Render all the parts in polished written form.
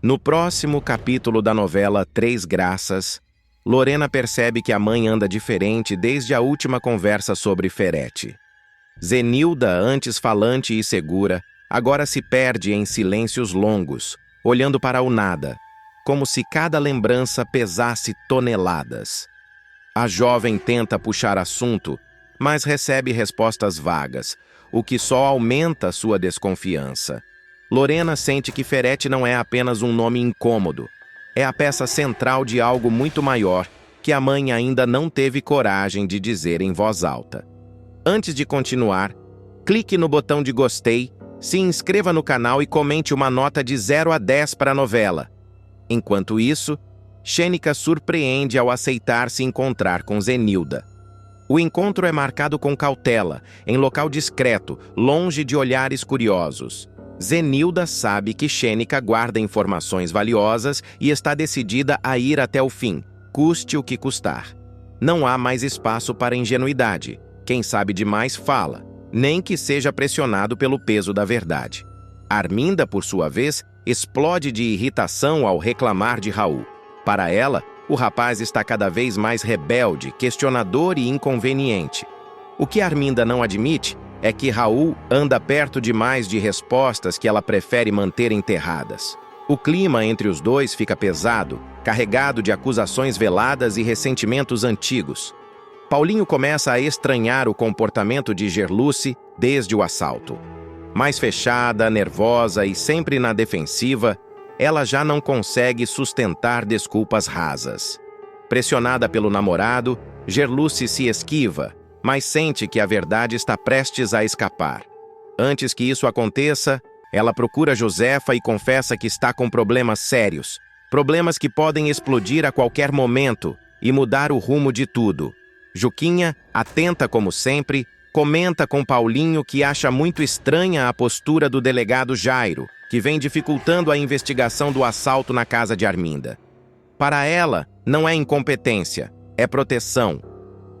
No próximo capítulo da novela Três Graças, Lorena percebe que a mãe anda diferente desde a última conversa sobre Ferete. Zenilda, antes falante e segura, agora se perde em silêncios longos, olhando para o nada, como se cada lembrança pesasse toneladas. A jovem tenta puxar assunto, mas recebe respostas vagas, o que só aumenta sua desconfiança. Lorena sente que Ferete não é apenas um nome incômodo, é a peça central de algo muito maior que a mãe ainda não teve coragem de dizer em voz alta. Antes de continuar, clique no botão de gostei, se inscreva no canal e comente uma nota de 0 a 10 para a novela. Enquanto isso, Xênica surpreende ao aceitar se encontrar com Zenilda. O encontro é marcado com cautela, em local discreto, longe de olhares curiosos. Zenilda sabe que Xênica guarda informações valiosas e está decidida a ir até o fim, custe o que custar. Não há mais espaço para ingenuidade. Quem sabe demais fala, nem que seja pressionado pelo peso da verdade. Arminda, por sua vez, explode de irritação ao reclamar de Raul. Para ela, o rapaz está cada vez mais rebelde, questionador e inconveniente. O que Arminda não admite é que Raul anda perto demais de respostas que ela prefere manter enterradas. O clima entre os dois fica pesado, carregado de acusações veladas e ressentimentos antigos. Paulinho começa a estranhar o comportamento de Gerluce desde o assalto. Mais fechada, nervosa e sempre na defensiva, ela já não consegue sustentar desculpas rasas. Pressionada pelo namorado, Gerluce se esquiva, mas sente que a verdade está prestes a escapar. Antes que isso aconteça, ela procura Josefa e confessa que está com problemas sérios, problemas que podem explodir a qualquer momento e mudar o rumo de tudo. Juquinha, atenta como sempre, comenta com Paulinho que acha muito estranha a postura do delegado Jairo, que vem dificultando a investigação do assalto na casa de Arminda. Para ela, não é incompetência, é proteção.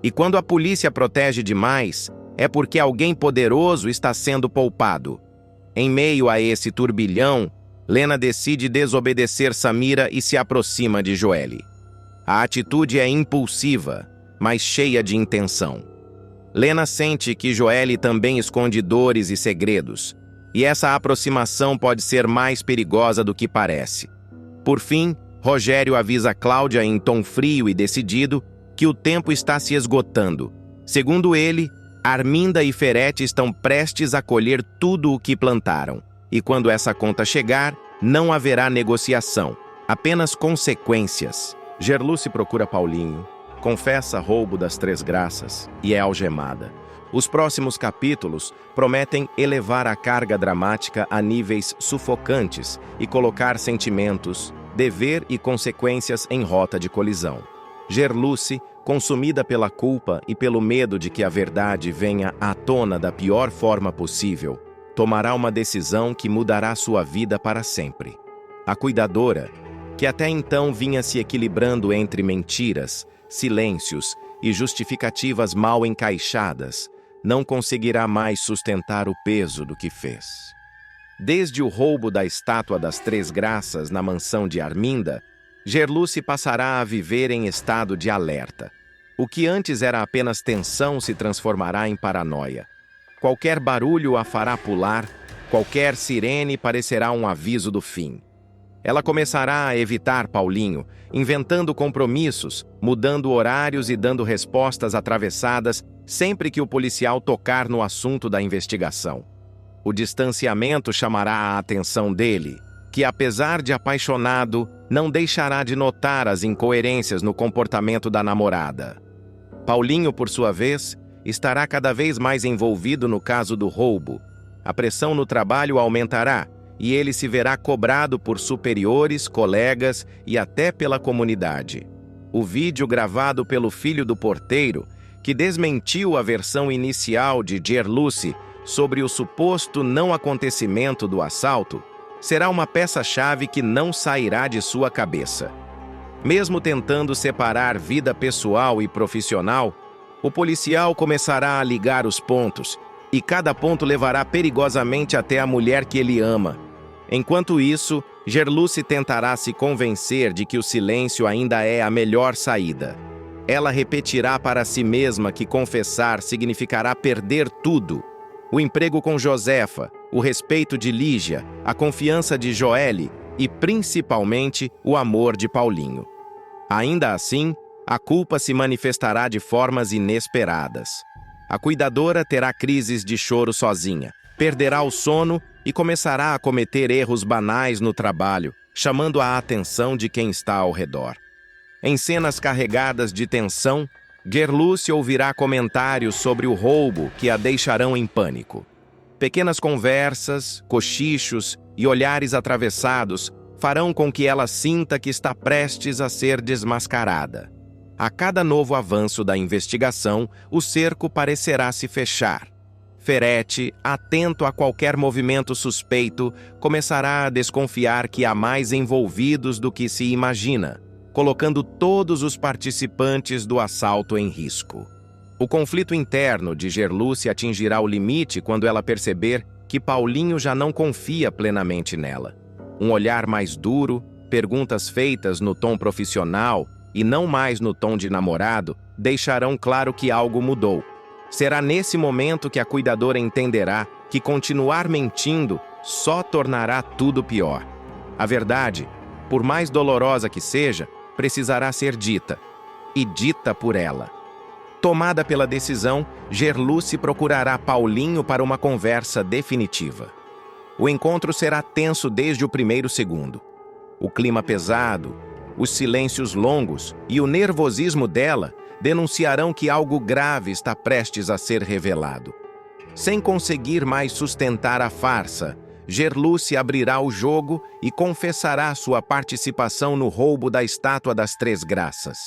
E quando a polícia protege demais, é porque alguém poderoso está sendo poupado. Em meio a esse turbilhão, Lena decide desobedecer Samira e se aproxima de Joely. A atitude é impulsiva, mas cheia de intenção. Lena sente que Joely também esconde dores e segredos, e essa aproximação pode ser mais perigosa do que parece. Por fim, Rogério avisa Cláudia em tom frio e decidido que o tempo está se esgotando. Segundo ele, Arminda e Ferete estão prestes a colher tudo o que plantaram, e quando essa conta chegar, não haverá negociação, apenas consequências. Gerluce procura Paulinho, confessa roubo das Três Graças e é algemada. Os próximos capítulos prometem elevar a carga dramática a níveis sufocantes e colocar sentimentos, dever e consequências em rota de colisão. Gerluce, consumida pela culpa e pelo medo de que a verdade venha à tona da pior forma possível, tomará uma decisão que mudará sua vida para sempre. A cuidadora, que até então vinha se equilibrando entre mentiras, silêncios e justificativas mal encaixadas, não conseguirá mais sustentar o peso do que fez. Desde o roubo da estátua das Três Graças na mansão de Arminda, Gerluce passará a viver em estado de alerta. O que antes era apenas tensão se transformará em paranoia. Qualquer barulho a fará pular, qualquer sirene parecerá um aviso do fim. Ela começará a evitar Paulinho, inventando compromissos, mudando horários e dando respostas atravessadas sempre que o policial tocar no assunto da investigação. O distanciamento chamará a atenção dele, que, apesar de apaixonado, não deixará de notar as incoerências no comportamento da namorada. Paulinho, por sua vez, estará cada vez mais envolvido no caso do roubo. A pressão no trabalho aumentará e ele se verá cobrado por superiores, colegas e até pela comunidade. O vídeo gravado pelo filho do porteiro, que desmentiu a versão inicial de Gerluce sobre o suposto não acontecimento do assalto, será uma peça-chave que não sairá de sua cabeça. Mesmo tentando separar vida pessoal e profissional, o policial começará a ligar os pontos, e cada ponto levará perigosamente até a mulher que ele ama. Enquanto isso, Gerluce tentará se convencer de que o silêncio ainda é a melhor saída. Ela repetirá para si mesma que confessar significará perder tudo: o emprego com Josefa, o respeito de Lígia, a confiança de Joelle e, principalmente, o amor de Paulinho. Ainda assim, a culpa se manifestará de formas inesperadas. A cuidadora terá crises de choro sozinha, perderá o sono e começará a cometer erros banais no trabalho, chamando a atenção de quem está ao redor. Em cenas carregadas de tensão, Gerluce ouvirá comentários sobre o roubo que a deixarão em pânico. Pequenas conversas, cochichos e olhares atravessados farão com que ela sinta que está prestes a ser desmascarada. A cada novo avanço da investigação, o cerco parecerá se fechar. Ferretti, atento a qualquer movimento suspeito, começará a desconfiar que há mais envolvidos do que se imagina, colocando todos os participantes do assalto em risco. O conflito interno de Gerluce atingirá o limite quando ela perceber que Paulinho já não confia plenamente nela. Um olhar mais duro, perguntas feitas no tom profissional e não mais no tom de namorado, deixarão claro que algo mudou. Será nesse momento que a cuidadora entenderá que continuar mentindo só tornará tudo pior. A verdade, por mais dolorosa que seja, precisará ser dita, e dita por ela. Tomada pela decisão, Gerluce procurará Paulinho para uma conversa definitiva. O encontro será tenso desde o primeiro segundo. O clima pesado, os silêncios longos e o nervosismo dela denunciarão que algo grave está prestes a ser revelado. Sem conseguir mais sustentar a farsa, Gerluce abrirá o jogo e confessará sua participação no roubo da Estátua das Três Graças.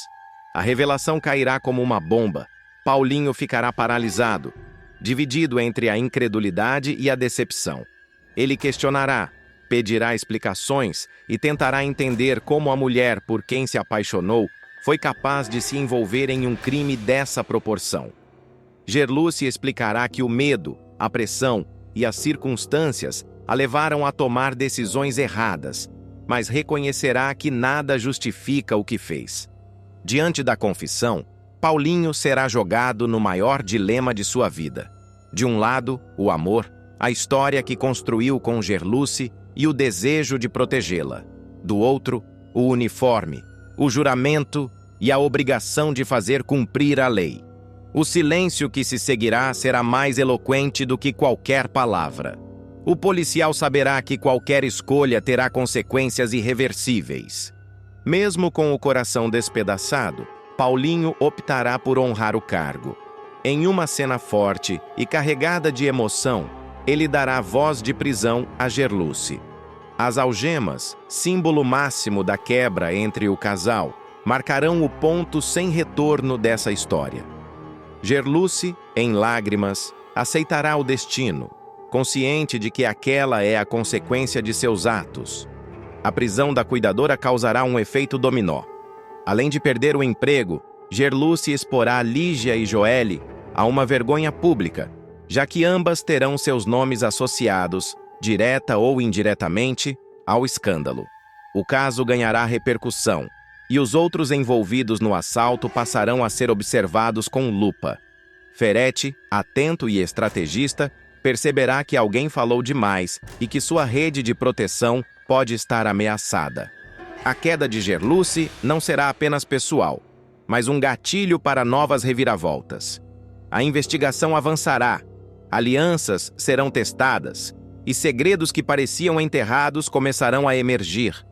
A revelação cairá como uma bomba. Paulinho ficará paralisado, dividido entre a incredulidade e a decepção. Ele questionará, pedirá explicações e tentará entender como a mulher por quem se apaixonou foi capaz de se envolver em um crime dessa proporção. Gerluce explicará que o medo, a pressão e as circunstâncias a levaram a tomar decisões erradas, mas reconhecerá que nada justifica o que fez. Diante da confissão, Paulinho será jogado no maior dilema de sua vida. De um lado, o amor, a história que construiu com Gerluce e o desejo de protegê-la. Do outro, o uniforme, o juramento e a obrigação de fazer cumprir a lei. O silêncio que se seguirá será mais eloquente do que qualquer palavra. O policial saberá que qualquer escolha terá consequências irreversíveis. Mesmo com o coração despedaçado, Paulinho optará por honrar o cargo. Em uma cena forte e carregada de emoção, ele dará voz de prisão a Gerluce. As algemas, símbolo máximo da quebra entre o casal, marcarão o ponto sem retorno dessa história. Gerluce, em lágrimas, aceitará o destino, consciente de que aquela é a consequência de seus atos. A prisão da cuidadora causará um efeito dominó. Além de perder o emprego, Gerluce exporá Lígia e Joelle a uma vergonha pública, já que ambas terão seus nomes associados, direta ou indiretamente, ao escândalo. O caso ganhará repercussão, e os outros envolvidos no assalto passarão a ser observados com lupa. Ferretti, atento e estrategista, perceberá que alguém falou demais e que sua rede de proteção pode estar ameaçada. A queda de Gerluce não será apenas pessoal, mas um gatilho para novas reviravoltas. A investigação avançará, alianças serão testadas e segredos que pareciam enterrados começarão a emergir.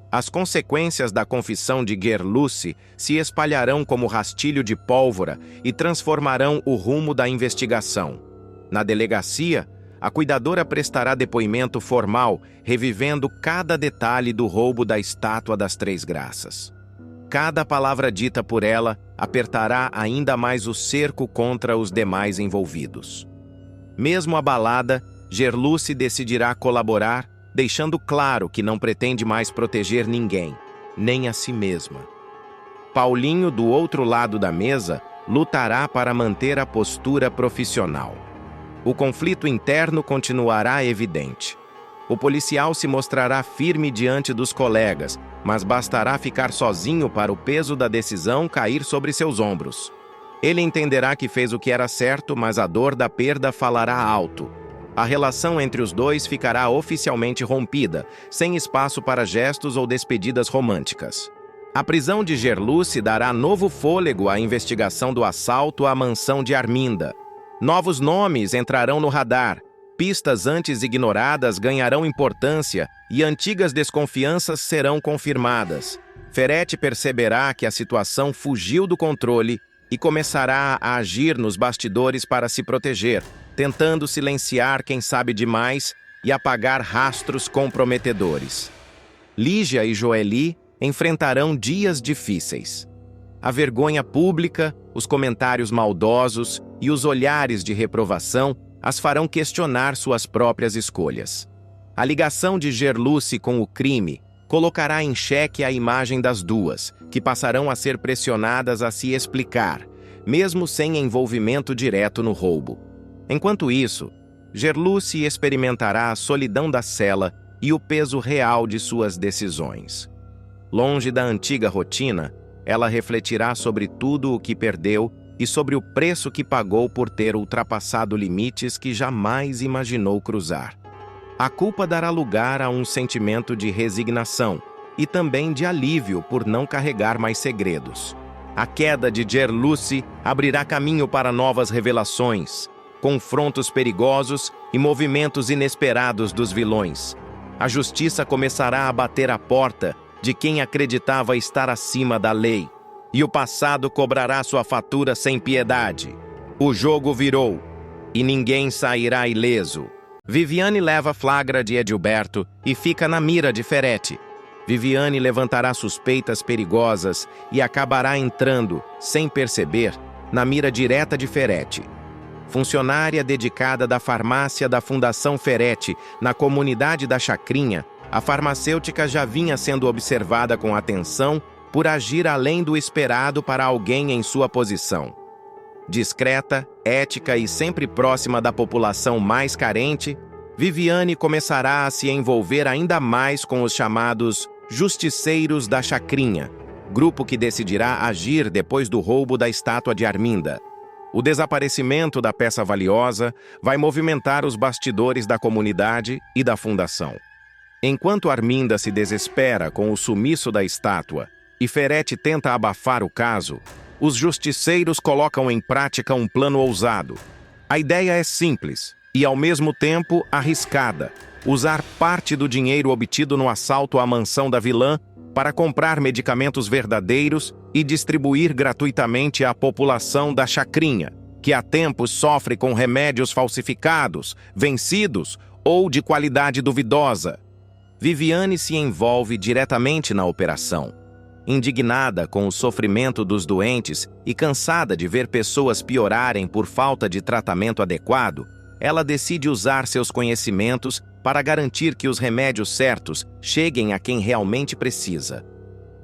As consequências da confissão de Gerluce se espalharão como rastilho de pólvora e transformarão o rumo da investigação. Na delegacia, a cuidadora prestará depoimento formal, revivendo cada detalhe do roubo da Estátua das Três Graças. Cada palavra dita por ela apertará ainda mais o cerco contra os demais envolvidos. Mesmo abalada, Gerluce decidirá colaborar, deixando claro que não pretende mais proteger ninguém, nem a si mesma. Paulinho, do outro lado da mesa, lutará para manter a postura profissional. O conflito interno continuará evidente. O policial se mostrará firme diante dos colegas, mas bastará ficar sozinho para o peso da decisão cair sobre seus ombros. Ele entenderá que fez o que era certo, mas a dor da perda falará alto. A relação entre os dois ficará oficialmente rompida, sem espaço para gestos ou despedidas românticas. A prisão de Gerluce dará novo fôlego à investigação do assalto à mansão de Arminda. Novos nomes entrarão no radar, pistas antes ignoradas ganharão importância e antigas desconfianças serão confirmadas. Ferretti perceberá que a situação fugiu do controle e começará a agir nos bastidores para se proteger, tentando silenciar quem sabe demais e apagar rastros comprometedores. Lígia e Joely enfrentarão dias difíceis. A vergonha pública, os comentários maldosos e os olhares de reprovação as farão questionar suas próprias escolhas. A ligação de Gerluce com o crime colocará em xeque a imagem das duas, que passarão a ser pressionadas a se explicar, mesmo sem envolvimento direto no roubo. Enquanto isso, Gerluce experimentará a solidão da cela e o peso real de suas decisões. Longe da antiga rotina, ela refletirá sobre tudo o que perdeu e sobre o preço que pagou por ter ultrapassado limites que jamais imaginou cruzar. A culpa dará lugar a um sentimento de resignação e também de alívio por não carregar mais segredos. A queda de Gerluce abrirá caminho para novas revelações, confrontos perigosos e movimentos inesperados dos vilões. A justiça começará a bater à porta de quem acreditava estar acima da lei, e o passado cobrará sua fatura sem piedade. O jogo virou, e ninguém sairá ileso. Viviane leva flagra de Edilberto e fica na mira de Ferretti. Viviane levantará suspeitas perigosas e acabará entrando, sem perceber, na mira direta de Ferretti. Funcionária dedicada da farmácia da Fundação Ferretti, na comunidade da Chacrinha, a farmacêutica já vinha sendo observada com atenção por agir além do esperado para alguém em sua posição. Discreta, ética e sempre próxima da população mais carente, Viviane começará a se envolver ainda mais com os chamados Justiceiros da Chacrinha, grupo que decidirá agir depois do roubo da estátua de Arminda. O desaparecimento da peça valiosa vai movimentar os bastidores da comunidade e da fundação. Enquanto Arminda se desespera com o sumiço da estátua e Ferretti tenta abafar o caso, os justiceiros colocam em prática um plano ousado. A ideia é simples e, ao mesmo tempo, arriscada: usar parte do dinheiro obtido no assalto à mansão da vilã para comprar medicamentos verdadeiros e distribuir gratuitamente à população da Chacrinha, que há tempos sofre com remédios falsificados, vencidos ou de qualidade duvidosa. Viviane se envolve diretamente na operação. Indignada com o sofrimento dos doentes e cansada de ver pessoas piorarem por falta de tratamento adequado, ela decide usar seus conhecimentos para garantir que os remédios certos cheguem a quem realmente precisa.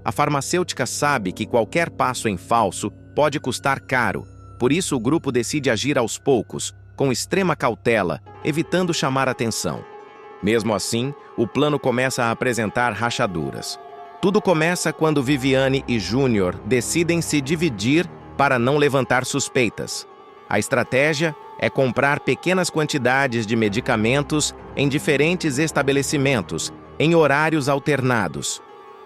A farmacêutica sabe que qualquer passo em falso pode custar caro, por isso o grupo decide agir aos poucos, com extrema cautela, evitando chamar atenção. Mesmo assim, o plano começa a apresentar rachaduras. Tudo começa quando Viviane e Júnior decidem se dividir para não levantar suspeitas. A estratégia é comprar pequenas quantidades de medicamentos em diferentes estabelecimentos, em horários alternados.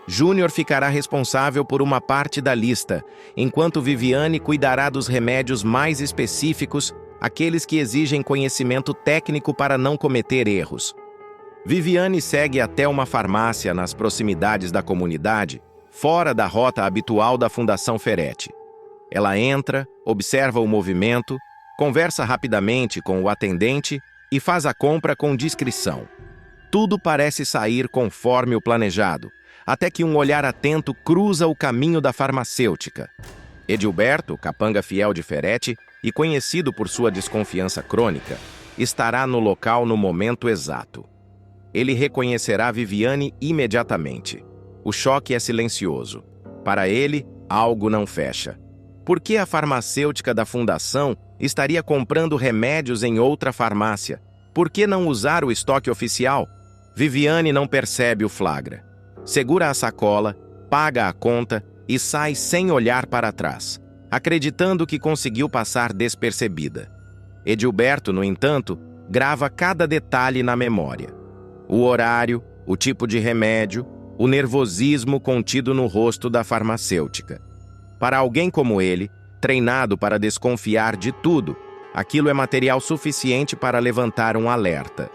Júnior ficará responsável por uma parte da lista, enquanto Viviane cuidará dos remédios mais específicos, aqueles que exigem conhecimento técnico para não cometer erros. Viviane segue até uma farmácia nas proximidades da comunidade, fora da rota habitual da Fundação Ferretti. Ela entra, observa o movimento, conversa rapidamente com o atendente e faz a compra com discrição. Tudo parece sair conforme o planejado, até que um olhar atento cruza o caminho da farmacêutica. Edilberto, capanga fiel de Ferretti e conhecido por sua desconfiança crônica, estará no local no momento exato. Ele reconhecerá Viviane imediatamente. O choque é silencioso. Para ele, algo não fecha. Por que a farmacêutica da fundação estaria comprando remédios em outra farmácia? Por que não usar o estoque oficial? Viviane não percebe o flagra. Segura a sacola, paga a conta e sai sem olhar para trás, acreditando que conseguiu passar despercebida. Edilberto, no entanto, grava cada detalhe na memória. O horário, o tipo de remédio, o nervosismo contido no rosto da farmacêutica. Para alguém como ele, treinado para desconfiar de tudo, aquilo é material suficiente para levantar um alerta.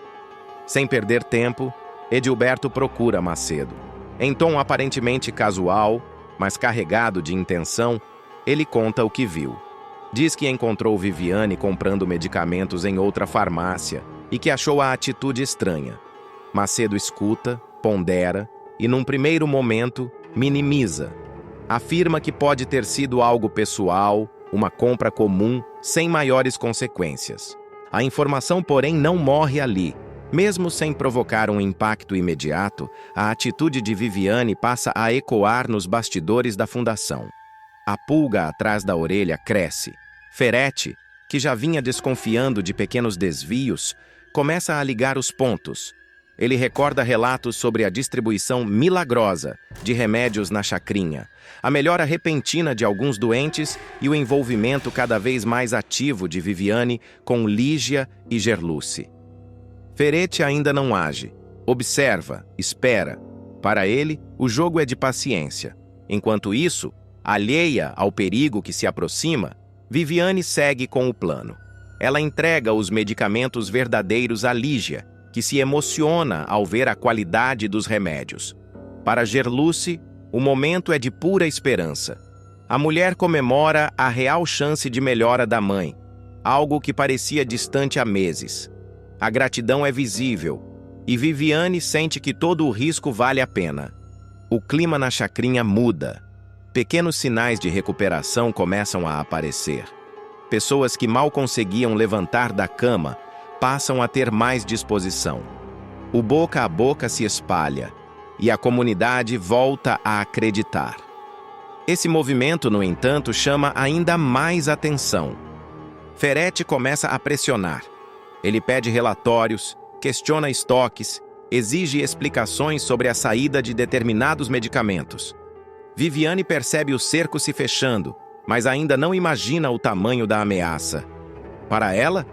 Sem perder tempo, Edilberto procura Macedo. Em tom aparentemente casual, mas carregado de intenção, ele conta o que viu. Diz que encontrou Viviane comprando medicamentos em outra farmácia e que achou a atitude estranha. Macedo escuta, pondera e, num primeiro momento, minimiza. Afirma que pode ter sido algo pessoal, uma compra comum, sem maiores consequências. A informação, porém, não morre ali. Mesmo sem provocar um impacto imediato, a atitude de Viviane passa a ecoar nos bastidores da fundação. A pulga atrás da orelha cresce. Ferretti, que já vinha desconfiando de pequenos desvios, começa a ligar os pontos. Ele recorda relatos sobre a distribuição milagrosa de remédios na chacrinha, a melhora repentina de alguns doentes e o envolvimento cada vez mais ativo de Viviane com Lígia e Gerluce. Ferretti ainda não age. Observa, espera. Para ele, o jogo é de paciência. Enquanto isso, alheia ao perigo que se aproxima, Viviane segue com o plano. Ela entrega os medicamentos verdadeiros a Lígia, que se emociona ao ver a qualidade dos remédios. Para Gerluce, o momento é de pura esperança. A mulher comemora a real chance de melhora da mãe, algo que parecia distante há meses. A gratidão é visível, e Viviane sente que todo o risco vale a pena. O clima na chacrinha muda. Pequenos sinais de recuperação começam a aparecer. Pessoas que mal conseguiam levantar da cama passam a ter mais disposição. O boca a boca se espalha, e a comunidade volta a acreditar. Esse movimento, no entanto, chama ainda mais atenção. Ferretti começa a pressionar. Ele pede relatórios, questiona estoques, exige explicações sobre a saída de determinados medicamentos. Viviane percebe o cerco se fechando, mas ainda não imagina o tamanho da ameaça. Para ela,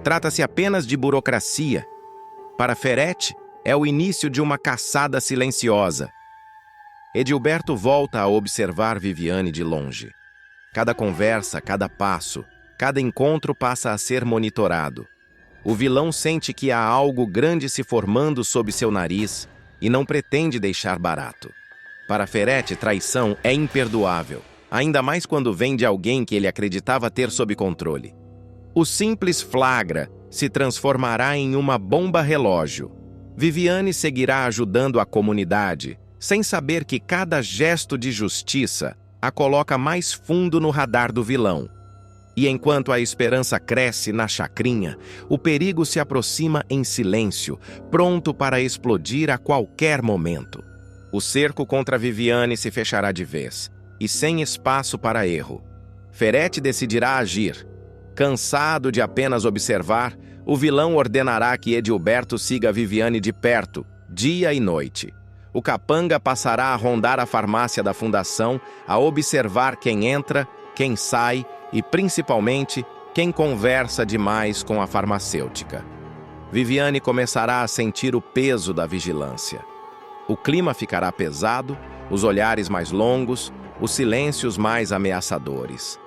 trata-se apenas de burocracia. Para Ferretti, é o início de uma caçada silenciosa. Edilberto volta a observar Viviane de longe. Cada conversa, cada passo, cada encontro passa a ser monitorado. O vilão sente que há algo grande se formando sob seu nariz e não pretende deixar barato. Para Ferretti, traição é imperdoável, ainda mais quando vem de alguém que ele acreditava ter sob controle. O simples flagra se transformará em uma bomba relógio. Viviane seguirá ajudando a comunidade, sem saber que cada gesto de justiça a coloca mais fundo no radar do vilão. E enquanto a esperança cresce na chacrinha, o perigo se aproxima em silêncio, pronto para explodir a qualquer momento. O cerco contra Viviane se fechará de vez, e sem espaço para erro. Ferretti decidirá agir. Cansado de apenas observar, o vilão ordenará que Edilberto siga Viviane de perto, dia e noite. O capanga passará a rondar a farmácia da fundação, a observar quem entra, quem sai e, principalmente, quem conversa demais com a farmacêutica. Viviane começará a sentir o peso da vigilância. O clima ficará pesado, os olhares mais longos, os silêncios mais ameaçadores.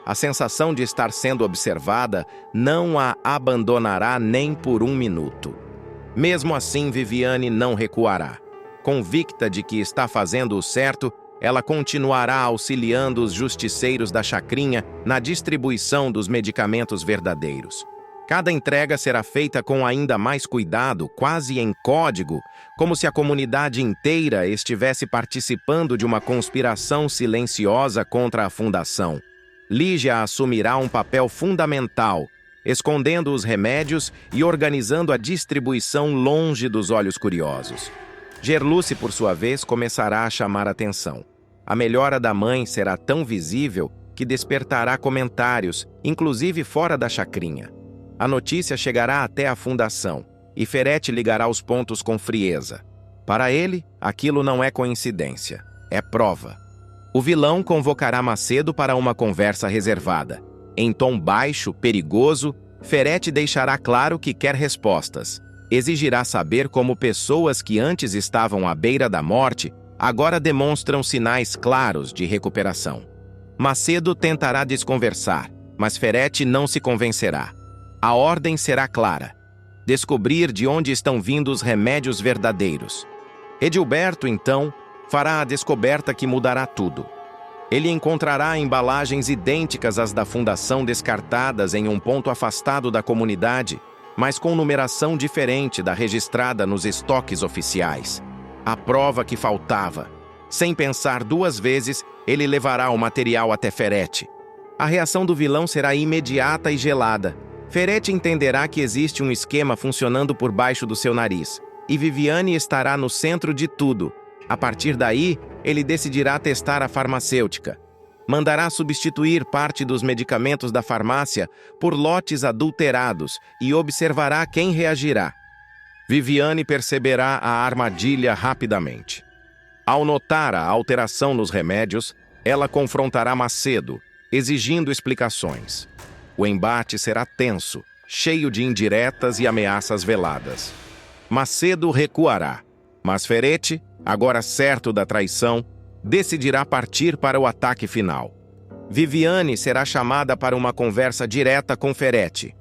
A sensação de estar sendo observada não a abandonará nem por um minuto. Mesmo assim, Viviane não recuará. Convicta de que está fazendo o certo, ela continuará auxiliando os justiceiros da chacrinha na distribuição dos medicamentos verdadeiros. Cada entrega será feita com ainda mais cuidado, quase em código, como se a comunidade inteira estivesse participando de uma conspiração silenciosa contra a fundação. Lígia assumirá um papel fundamental, escondendo os remédios e organizando a distribuição longe dos olhos curiosos. Gerluce, por sua vez, começará a chamar atenção. A melhora da mãe será tão visível que despertará comentários, inclusive fora da chacrinha. A notícia chegará até a fundação. e Ferete ligará os pontos com frieza. Para ele, aquilo não é coincidência, é prova. O vilão convocará Macedo para uma conversa reservada. Em tom baixo, perigoso, Ferete deixará claro que quer respostas. Exigirá saber como pessoas que antes estavam à beira da morte agora demonstram sinais claros de recuperação. Macedo tentará desconversar, mas Ferete não se convencerá. A ordem será clara: descobrir de onde estão vindo os remédios verdadeiros. Edilberto, então, fará a descoberta que mudará tudo. Ele encontrará embalagens idênticas às da fundação descartadas em um ponto afastado da comunidade, mas com numeração diferente da registrada nos estoques oficiais. A prova que faltava. Sem pensar duas vezes, ele levará o material até Ferete. A reação do vilão será imediata e gelada. Ferete entenderá que existe um esquema funcionando por baixo do seu nariz, e Viviane estará no centro de tudo. A partir daí, ele decidirá testar a farmacêutica. Mandará substituir parte dos medicamentos da farmácia por lotes adulterados e observará quem reagirá. Viviane perceberá a armadilha rapidamente. Ao notar a alteração nos remédios, ela confrontará Macedo, exigindo explicações. O embate será tenso, cheio de indiretas e ameaças veladas. Macedo recuará, mas Ferete, agora certo da traição, decidirá partir para o ataque final. Viviane será chamada para uma conversa direta com Ferete.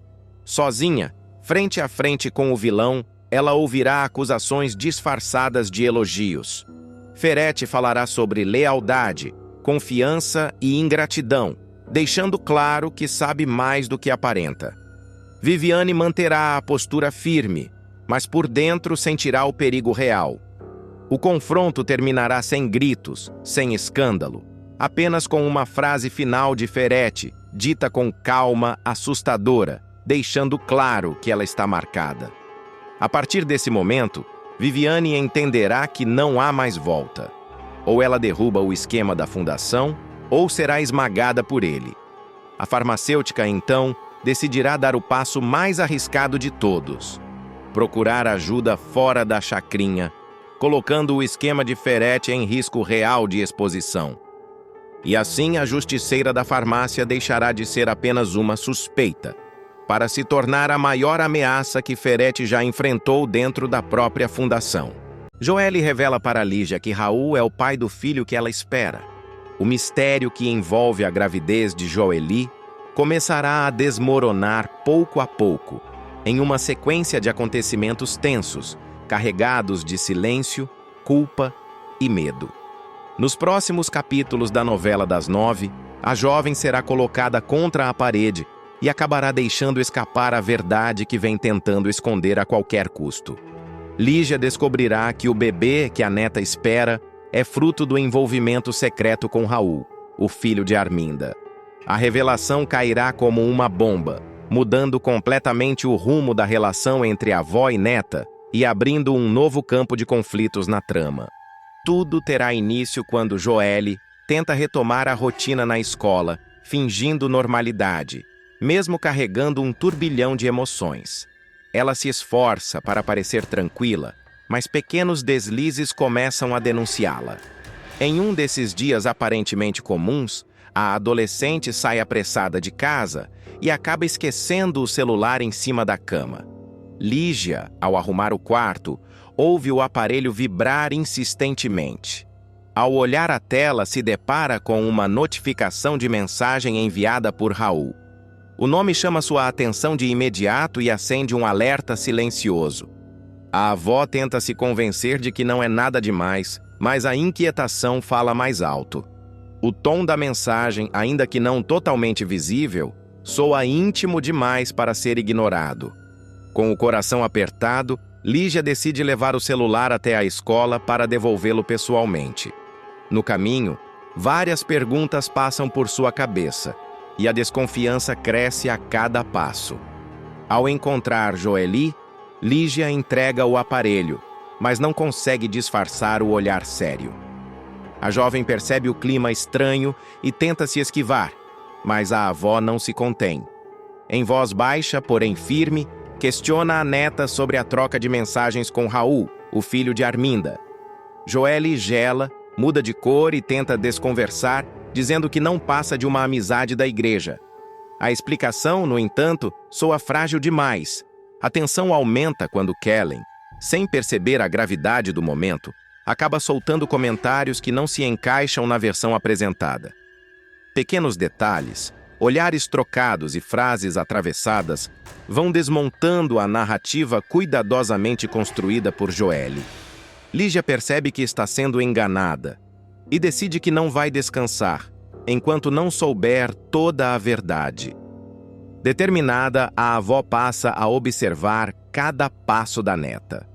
Sozinha, frente a frente com o vilão, ela ouvirá acusações disfarçadas de elogios. Ferete falará sobre lealdade, confiança e ingratidão, deixando claro que sabe mais do que aparenta. Viviane manterá a postura firme, mas por dentro sentirá o perigo real. O confronto terminará sem gritos, sem escândalo, apenas com uma frase final de Ferete, dita com calma assustadora, deixando claro que ela está marcada. A partir desse momento, Viviane entenderá que não há mais volta. Ou ela derruba o esquema da fundação, ou será esmagada por ele. A farmacêutica, então, decidirá dar o passo mais arriscado de todos: procurar ajuda fora da chacrinha, colocando o esquema de Ferete em risco real de exposição. E assim a justiceira da farmácia deixará de ser apenas uma suspeita, para se tornar a maior ameaça que Ferete já enfrentou dentro da própria fundação. Joelle revela para Lígia que Raul é o pai do filho que ela espera. O mistério que envolve a gravidez de Joely começará a desmoronar pouco a pouco, em uma sequência de acontecimentos tensos, carregados de silêncio, culpa e medo. Nos próximos capítulos da novela das 9, a jovem será colocada contra a parede e acabará deixando escapar a verdade que vem tentando esconder a qualquer custo. Lígia descobrirá que o bebê que a neta espera é fruto do envolvimento secreto com Raul, o filho de Arminda. A revelação cairá como uma bomba, mudando completamente o rumo da relação entre avó e neta e abrindo um novo campo de conflitos na trama. Tudo terá início quando Joelle tenta retomar a rotina na escola, fingindo normalidade, mesmo carregando um turbilhão de emoções. Ela se esforça para parecer tranquila, mas pequenos deslizes começam a denunciá-la. Em um desses dias aparentemente comuns, a adolescente sai apressada de casa e acaba esquecendo o celular em cima da cama. Lígia, ao arrumar o quarto, ouve o aparelho vibrar insistentemente. Ao olhar a tela, se depara com uma notificação de mensagem enviada por Raul. O nome chama sua atenção de imediato e acende um alerta silencioso. A avó tenta se convencer de que não é nada demais, mas a inquietação fala mais alto. O tom da mensagem, ainda que não totalmente visível, soa íntimo demais para ser ignorado. Com o coração apertado, Lígia decide levar o celular até a escola para devolvê-lo pessoalmente. No caminho, várias perguntas passam por sua cabeça, e a desconfiança cresce a cada passo. Ao encontrar Joely, Lígia entrega o aparelho, mas não consegue disfarçar o olhar sério. A jovem percebe o clima estranho e tenta se esquivar, mas a avó não se contém. Em voz baixa, porém firme, questiona a neta sobre a troca de mensagens com Raul, o filho de Arminda. Joelle gela, muda de cor e tenta desconversar, dizendo que não passa de uma amizade da igreja. A explicação, no entanto, soa frágil demais. A tensão aumenta quando Kellen, sem perceber a gravidade do momento, acaba soltando comentários que não se encaixam na versão apresentada. Pequenos detalhes, olhares trocados e frases atravessadas vão desmontando a narrativa cuidadosamente construída por Joelle. Lígia percebe que está sendo enganada e decide que não vai descansar enquanto não souber toda a verdade. Determinada, a avó passa a observar cada passo da neta.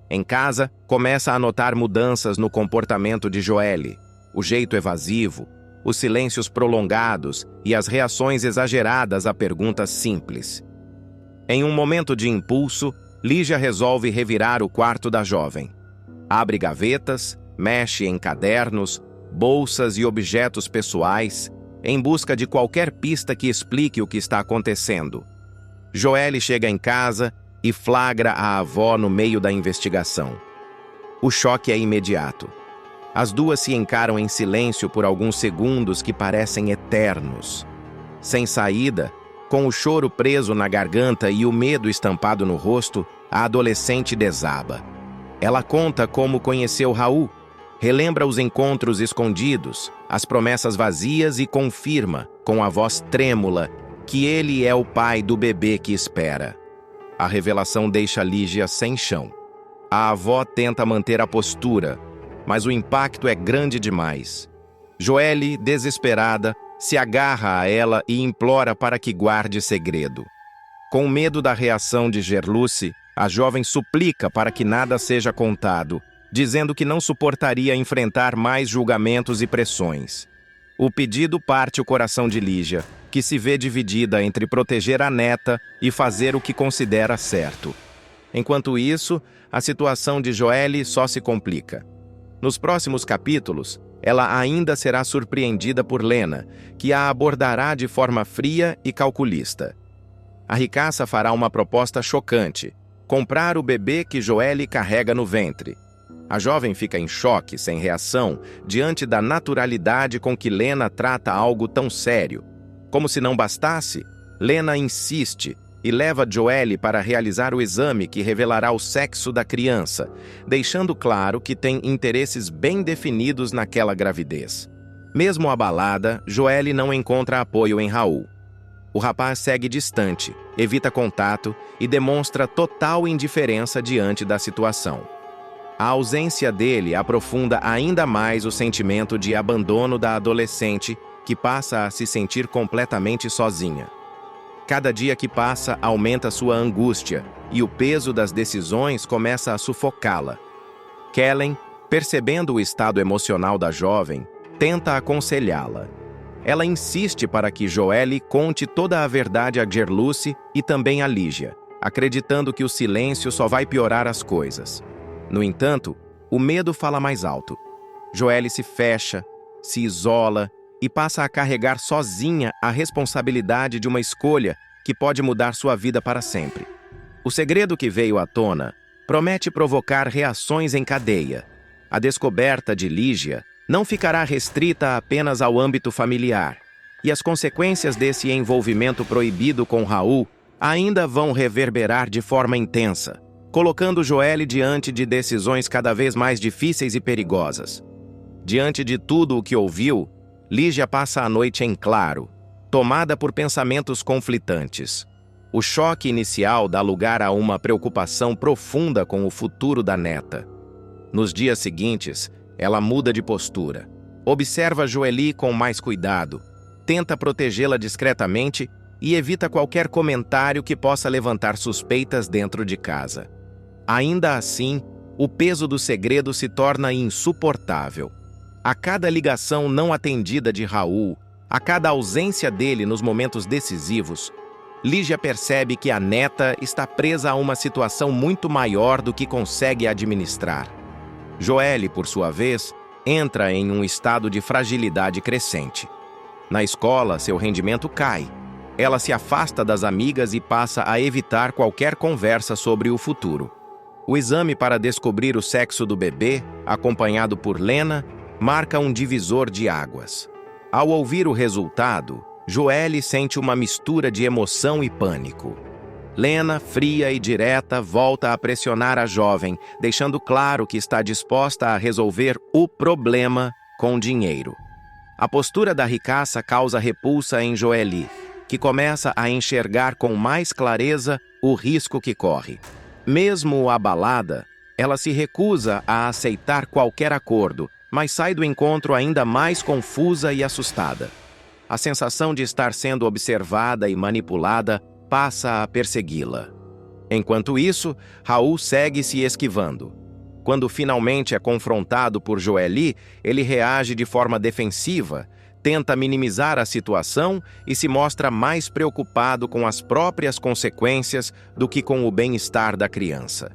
Em casa, começa a notar mudanças no comportamento de Joelle, o jeito evasivo, os silêncios prolongados e as reações exageradas a perguntas simples. Em um momento de impulso, Lígia resolve revirar o quarto da jovem. Abre gavetas, mexe em cadernos, bolsas e objetos pessoais, em busca de qualquer pista que explique o que está acontecendo. Joelle chega em casa e flagra a avó no meio da investigação. O choque é imediato. As duas se encaram em silêncio por alguns segundos que parecem eternos. Sem saída, com o choro preso na garganta e o medo estampado no rosto, a adolescente desaba. Ela conta como conheceu Raul, relembra os encontros escondidos, as promessas vazias e confirma, com a voz trêmula, que ele é o pai do bebê que espera. A revelação deixa Lígia sem chão. A avó tenta manter a postura, mas o impacto é grande demais. Joelle, desesperada, se agarra a ela e implora para que guarde segredo. Com medo da reação de Gerluce, a jovem suplica para que nada seja contado, dizendo que não suportaria enfrentar mais julgamentos e pressões. O pedido parte o coração de Lígia, que se vê dividida entre proteger a neta e fazer o que considera certo. Enquanto isso, a situação de Joelle só se complica. Nos próximos capítulos, ela ainda será surpreendida por Lena, que a abordará de forma fria e calculista. A ricaça fará uma proposta chocante: comprar o bebê que Joelle carrega no ventre. A jovem fica em choque, sem reação, diante da naturalidade com que Lena trata algo tão sério. Como se não bastasse, Lena insiste e leva Joelle para realizar o exame que revelará o sexo da criança, deixando claro que tem interesses bem definidos naquela gravidez. Mesmo abalada, Joelle não encontra apoio em Raul. O rapaz segue distante, evita contato e demonstra total indiferença diante da situação. A ausência dele aprofunda ainda mais o sentimento de abandono da adolescente, que passa a se sentir completamente sozinha. Cada dia que passa aumenta sua angústia e o peso das decisões começa a sufocá-la. Kellen, percebendo o estado emocional da jovem, tenta aconselhá-la. Ela insiste para que Joelle conte toda a verdade a Gerluce e também a Lígia, acreditando que o silêncio só vai piorar as coisas. No entanto, o medo fala mais alto. Joelle se fecha, se isola e passa a carregar sozinha a responsabilidade de uma escolha que pode mudar sua vida para sempre. O segredo que veio à tona promete provocar reações em cadeia. A descoberta de Lígia não ficará restrita apenas ao âmbito familiar, e as consequências desse envolvimento proibido com Raul ainda vão reverberar de forma intensa, colocando Joelle diante de decisões cada vez mais difíceis e perigosas. Diante de tudo o que ouviu, Lígia passa a noite em claro, tomada por pensamentos conflitantes. O choque inicial dá lugar a uma preocupação profunda com o futuro da neta. Nos dias seguintes, ela muda de postura. Observa Joelle com mais cuidado, tenta protegê-la discretamente e evita qualquer comentário que possa levantar suspeitas dentro de casa. Ainda assim, o peso do segredo se torna insuportável. A cada ligação não atendida de Raul, a cada ausência dele nos momentos decisivos, Lígia percebe que a neta está presa a uma situação muito maior do que consegue administrar. Joelle, por sua vez, entra em um estado de fragilidade crescente. Na escola, seu rendimento cai. ela se afasta das amigas e passa a evitar qualquer conversa sobre o futuro. O exame para descobrir o sexo do bebê, acompanhado por Lena, marca um divisor de águas. Ao ouvir o resultado, Joelle sente uma mistura de emoção e pânico. Lena, fria e direta, volta a pressionar a jovem, deixando claro que está disposta a resolver o problema com dinheiro. A postura da ricaça causa repulsa em Joelle, que começa a enxergar com mais clareza o risco que corre. Mesmo abalada, ela se recusa a aceitar qualquer acordo, mas sai do encontro ainda mais confusa e assustada. A sensação de estar sendo observada e manipulada passa a persegui-la. Enquanto isso, Raul segue se esquivando. Quando finalmente é confrontado por Joelle, ele reage de forma defensiva, tenta minimizar a situação e se mostra mais preocupado com as próprias consequências do que com o bem-estar da criança.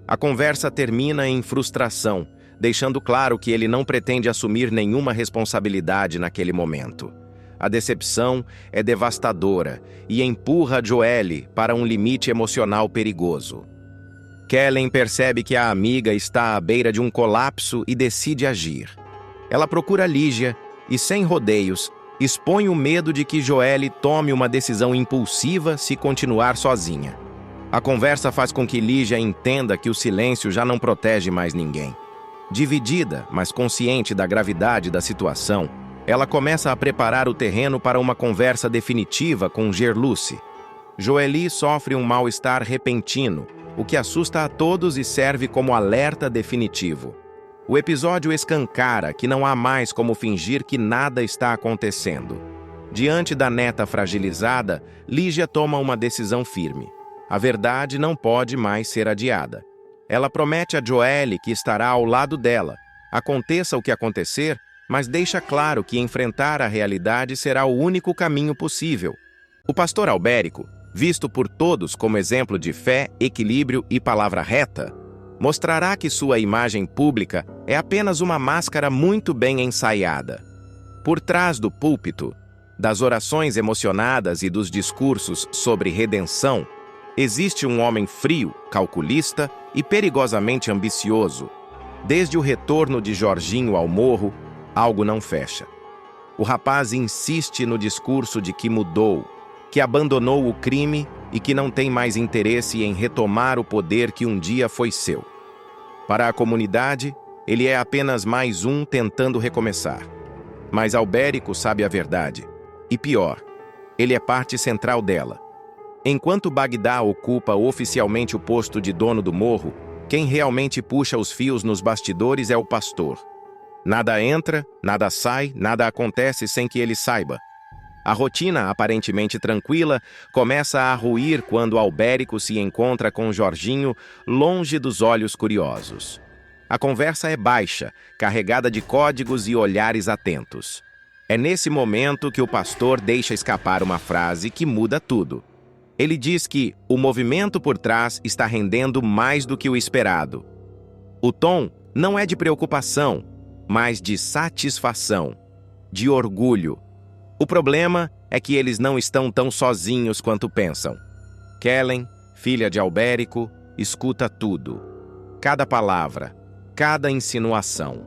A conversa termina em frustração, deixando claro que ele não pretende assumir nenhuma responsabilidade naquele momento. A decepção é devastadora e empurra Joelle para um limite emocional perigoso. Kellen percebe que a amiga está à beira de um colapso e decide agir. Ela procura Lígia e, sem rodeios, expõe o medo de que Joelle tome uma decisão impulsiva se continuar sozinha. A conversa faz com que Lígia entenda que o silêncio já não protege mais ninguém. Dividida, mas consciente da gravidade da situação, ela começa a preparar o terreno para uma conversa definitiva com Gerluce. Joelle sofre um mal-estar repentino, o que assusta a todos e serve como alerta definitivo. O episódio escancara que não há mais como fingir que nada está acontecendo. Diante da neta fragilizada, Lígia toma uma decisão firme. A verdade não pode mais ser adiada. Ela promete a Joelle que estará ao lado dela, aconteça o que acontecer, mas deixa claro que enfrentar a realidade será o único caminho possível. O pastor Albérico, visto por todos como exemplo de fé, equilíbrio e palavra reta, mostrará que sua imagem pública é apenas uma máscara muito bem ensaiada. Por trás do púlpito, das orações emocionadas e dos discursos sobre redenção, existe um homem frio, calculista e perigosamente ambicioso. Desde o retorno de Jorginho ao morro, algo não fecha. O rapaz insiste no discurso de que mudou, que abandonou o crime e que não tem mais interesse em retomar o poder que um dia foi seu. Para a comunidade, ele é apenas mais um tentando recomeçar. Mas Albérico sabe a verdade. E pior, ele é parte central dela. Enquanto Bagdá ocupa oficialmente o posto de dono do morro, quem realmente puxa os fios nos bastidores é o pastor. Nada entra, nada sai, nada acontece sem que ele saiba. A rotina, aparentemente tranquila, começa a ruir quando Albérico se encontra com Jorginho longe dos olhos curiosos. A conversa é baixa, carregada de códigos e olhares atentos. É nesse momento que o pastor deixa escapar uma frase que muda tudo. Ele diz que o movimento por trás está rendendo mais do que o esperado. O tom não é de preocupação, mas de satisfação, de orgulho. O problema é que eles não estão tão sozinhos quanto pensam. Kellen, filha de Albérico, escuta tudo. Cada palavra, cada insinuação.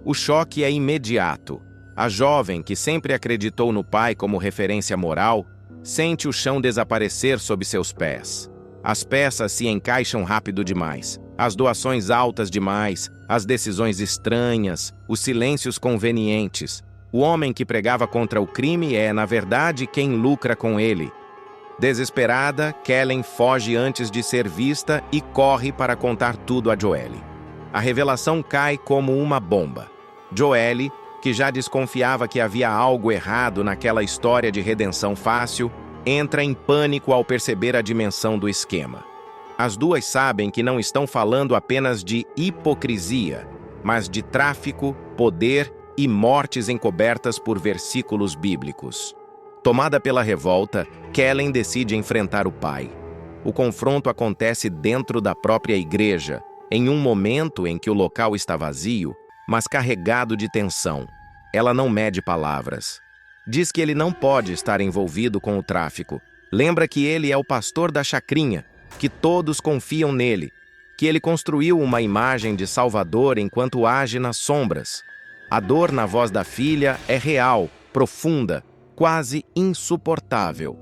O choque é imediato. A jovem, que sempre acreditou no pai como referência moral, sente o chão desaparecer sob seus pés. As peças se encaixam rápido demais, as doações altas demais, as decisões estranhas, os silêncios convenientes. O homem que pregava contra o crime é, na verdade, quem lucra com ele. Desesperada, Kellen foge antes de ser vista e corre para contar tudo a Joelle. A revelação cai como uma bomba. Joelle, que já desconfiava que havia algo errado naquela história de redenção fácil, entra em pânico ao perceber a dimensão do esquema. As duas sabem que não estão falando apenas de hipocrisia, mas de tráfico, poder e mortes encobertas por versículos bíblicos. Tomada pela revolta, Kellen decide enfrentar o pai. O confronto acontece dentro da própria igreja, em um momento em que o local está vazio, mas carregado de tensão. Ela não mede palavras. Diz que ele não pode estar envolvido com o tráfico. Lembra que ele é o pastor da chacrinha, que todos confiam nele, que ele construiu uma imagem de Salvador enquanto age nas sombras. A dor na voz da filha é real, profunda, quase insuportável.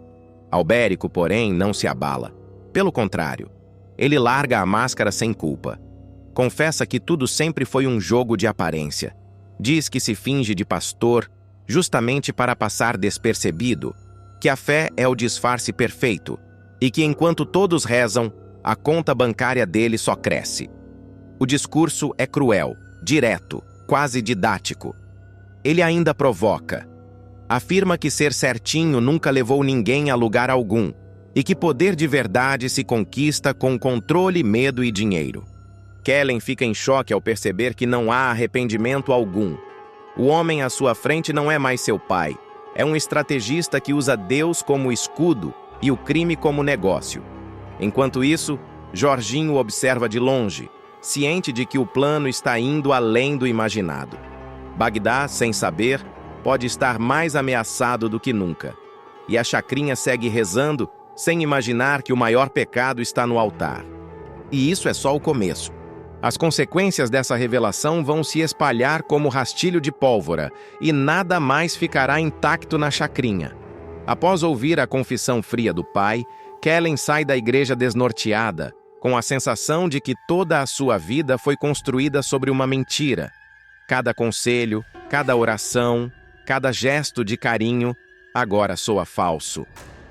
Albérico, porém, não se abala. Pelo contrário, ele larga a máscara sem culpa. Confessa que tudo sempre foi um jogo de aparência. Diz que se finge de pastor justamente para passar despercebido, que a fé é o disfarce perfeito e que enquanto todos rezam, a conta bancária dele só cresce. O discurso é cruel, direto, quase didático. Ele ainda provoca. Afirma que ser certinho nunca levou ninguém a lugar algum e que poder de verdade se conquista com controle, medo e dinheiro. Kellen fica em choque ao perceber que não há arrependimento algum. O homem à sua frente não é mais seu pai. É um estrategista que usa Deus como escudo e o crime como negócio. Enquanto isso, Jorginho observa de longe, ciente de que o plano está indo além do imaginado. Bagdá, sem saber, pode estar mais ameaçado do que nunca. E a chacrinha segue rezando, sem imaginar que o maior pecado está no altar. E isso é só o começo. As consequências dessa revelação vão se espalhar como rastilho de pólvora, e nada mais ficará intacto na chacrinha. Após ouvir a confissão fria do pai, Kellen sai da igreja desnorteada, com a sensação de que toda a sua vida foi construída sobre uma mentira. Cada conselho, cada oração, cada gesto de carinho, agora soa falso.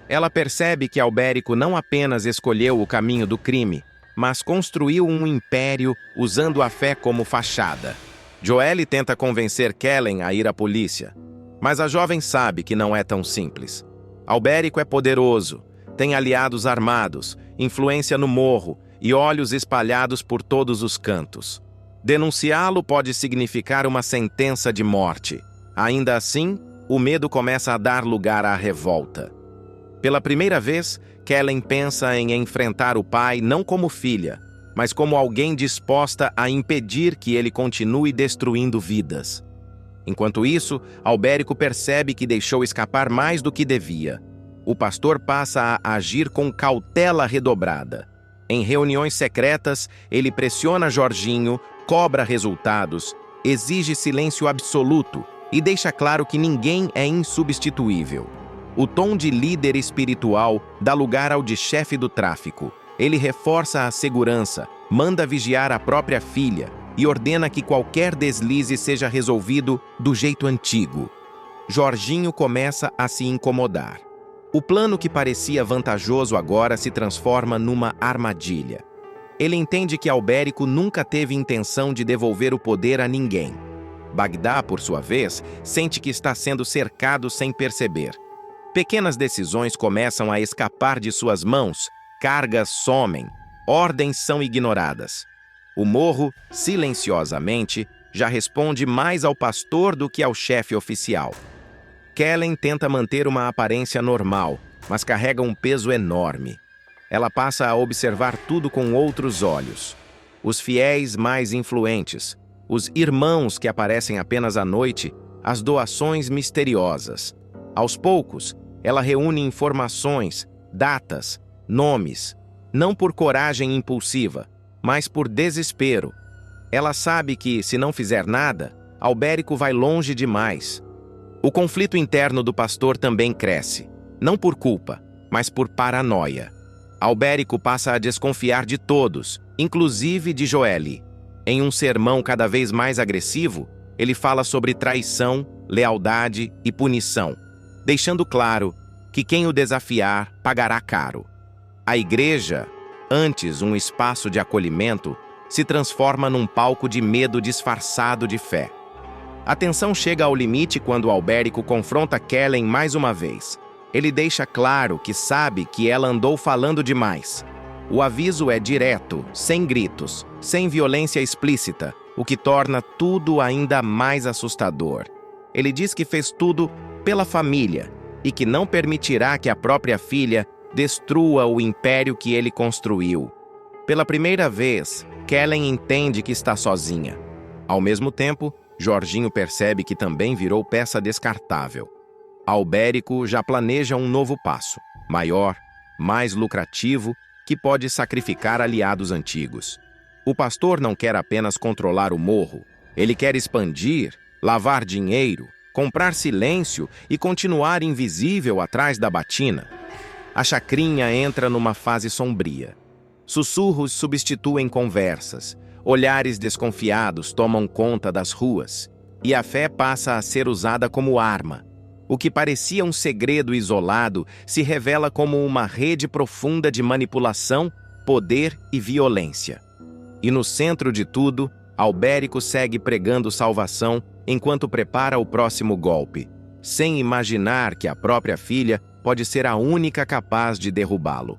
Ela percebe que Albérico não apenas escolheu o caminho do crime, mas construiu um império usando a fé como fachada. Joelle tenta convencer Kellen a ir à polícia, mas a jovem sabe que não é tão simples. Albérico é poderoso, tem aliados armados, influência no morro e olhos espalhados por todos os cantos. Denunciá-lo pode significar uma sentença de morte. Ainda assim, o medo começa a dar lugar à revolta. Pela primeira vez, Kellen pensa em enfrentar o pai não como filha, mas como alguém disposta a impedir que ele continue destruindo vidas. Enquanto isso, Albérico percebe que deixou escapar mais do que devia. O pastor passa a agir com cautela redobrada. Em reuniões secretas, ele pressiona Jorginho, cobra resultados, exige silêncio absoluto e deixa claro que ninguém é insubstituível. O tom de líder espiritual dá lugar ao de chefe do tráfico. Ele reforça a segurança, manda vigiar a própria filha e ordena que qualquer deslize seja resolvido do jeito antigo. Jorginho começa a se incomodar. O plano que parecia vantajoso agora se transforma numa armadilha. Ele entende que Albérico nunca teve intenção de devolver o poder a ninguém. Bagdá, por sua vez, sente que está sendo cercado sem perceber. Pequenas decisões começam a escapar de suas mãos, cargas somem, ordens são ignoradas. O morro, silenciosamente, já responde mais ao pastor do que ao chefe oficial. Kellen tenta manter uma aparência normal, mas carrega um peso enorme. Ela passa a observar tudo com outros olhos. Os fiéis mais influentes, os irmãos que aparecem apenas à noite, as doações misteriosas. Aos poucos, ela reúne informações, datas, nomes, não por coragem impulsiva, mas por desespero. Ela sabe que, se não fizer nada, Albérico vai longe demais. O conflito interno do pastor também cresce, não por culpa, mas por paranoia. Albérico passa a desconfiar de todos, inclusive de Joelle. Em um sermão cada vez mais agressivo, ele fala sobre traição, lealdade e punição, deixando claro que quem o desafiar pagará caro. A igreja, antes um espaço de acolhimento, se transforma num palco de medo disfarçado de fé. A tensão chega ao limite quando Albérico confronta Kellen mais uma vez. Ele deixa claro que sabe que ela andou falando demais. O aviso é direto, sem gritos, sem violência explícita, o que torna tudo ainda mais assustador. Ele diz que fez tudo pela família e que não permitirá que a própria filha destrua o império que ele construiu. Pela primeira vez, Kellen entende que está sozinha. Ao mesmo tempo, Jorginho percebe que também virou peça descartável. Albérico já planeja um novo passo, maior, mais lucrativo, que pode sacrificar aliados antigos. O pastor não quer apenas controlar o morro, ele quer expandir, lavar dinheiro, comprar silêncio e continuar invisível atrás da batina. A chacrinha entra numa fase sombria. Sussurros substituem conversas, olhares desconfiados tomam conta das ruas, e a fé passa a ser usada como arma. O que parecia um segredo isolado se revela como uma rede profunda de manipulação, poder e violência. E no centro de tudo, Albérico segue pregando salvação enquanto prepara o próximo golpe, sem imaginar que a própria filha pode ser a única capaz de derrubá-lo.